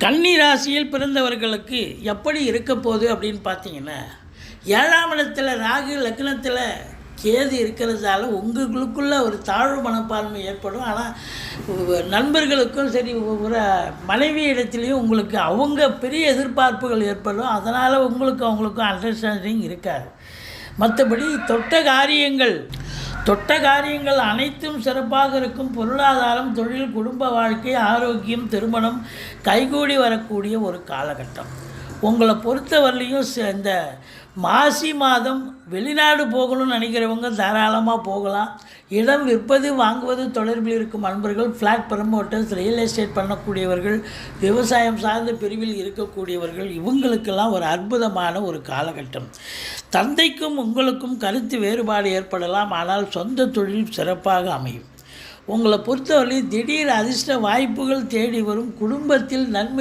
கன்னி ராசியில் பிறந்தவர்களுக்கு எப்படி இருக்க போகுது அப்படின்னு பார்த்தீங்கன்னா, 7ஆம் இடத்துல ராகு, லக்னத்தில் கேது இருக்கிறதால உங்களுக்குள்ள ஒரு தாழ்வு மனப்பான்மை ஏற்படும். ஆனால் நண்பர்களுக்கும் சரி, ஒரு மனைவி இடத்துலையும் உங்களுக்கு அவங்க பெரிய எதிர்பார்ப்புகள் ஏற்படும். அதனால் அவங்களுக்கும் அண்டர்ஸ்டாண்டிங் இருக்காது. மற்றபடி தொட்ட காரியங்கள் அனைத்தும் சிறப்பாக இருக்கும். பொருளாதாரம், தொழில், குடும்ப வாழ்க்கை, ஆரோக்கியம், திருமணம் கைகூடி வரக்கூடிய ஒரு காலகட்டம். உங்களை பொறுத்தவரையிலையும் இந்த மாசி மாதம் வெளிநாடு போகணும்னு நினைக்கிறவங்க தாராளமாக போகலாம். இடம் விற்பது வாங்குவது தொடர்பில் இருக்கும் அன்பர்கள், ஃப்ளாட் ப்ரமோட்டர்ஸ், ரியல் எஸ்டேட் பண்ணக்கூடியவர்கள், விவசாயம் சார்ந்த பிரிவில் இருக்கக்கூடியவர்கள், இவங்களுக்கெல்லாம் ஒரு அற்புதமான ஒரு காலகட்டம். தந்தைக்கும் உங்களுக்கும் கருத்து வேறுபாடு ஏற்படலாம். ஆனால் சொந்த தொழில் சிறப்பாக அமையும். உங்களை பொறுத்தவரை திடீர் அதிர்ஷ்ட வாய்ப்புகள் தேடி வரும். குடும்பத்தில் நன்மை